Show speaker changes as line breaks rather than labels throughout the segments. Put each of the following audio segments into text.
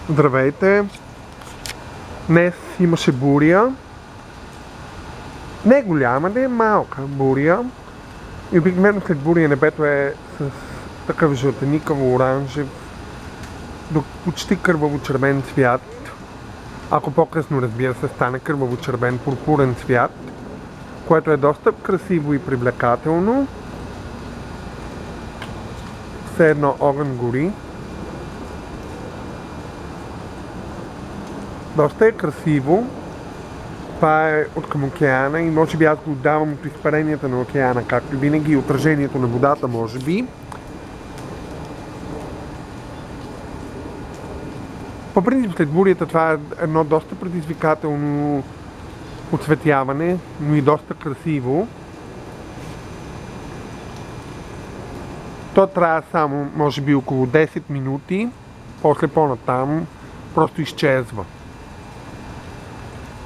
Здравейте! Днес имаше буря. Не голяма, не малка буря. И обикновено след буря небето е с такъв жълтеникаво-оранжев до почти кърваво-червен цвят. Ако по-късно, разбира се, стане кърваво-червен пурпурен цвят, което е доста красиво и привлекателно. Все едно огън гори. Доста е красиво. Това е от към океана и може би аз го отдавам от изпаренията на океана, както винаги, и отражението на водата, може би. По принцип след бурята това е едно доста предизвикателно оцветяване, но и доста красиво. То трябва само, може би, около 10 минути, после по-натам просто изчезва.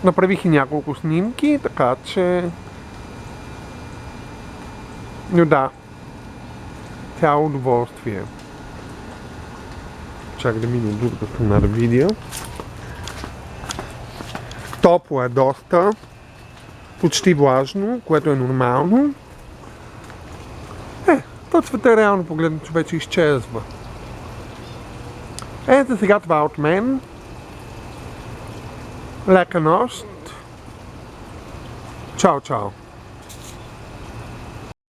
Направих и няколко снимки, така че... Но да, цяло удоволствие. Чакай да мина от другата страна да видя. Топло е доста, почти влажно, което е нормално. То цвета реално погледнато вече изчезва. За сега това от мен. Лека нощ. Чао, чао.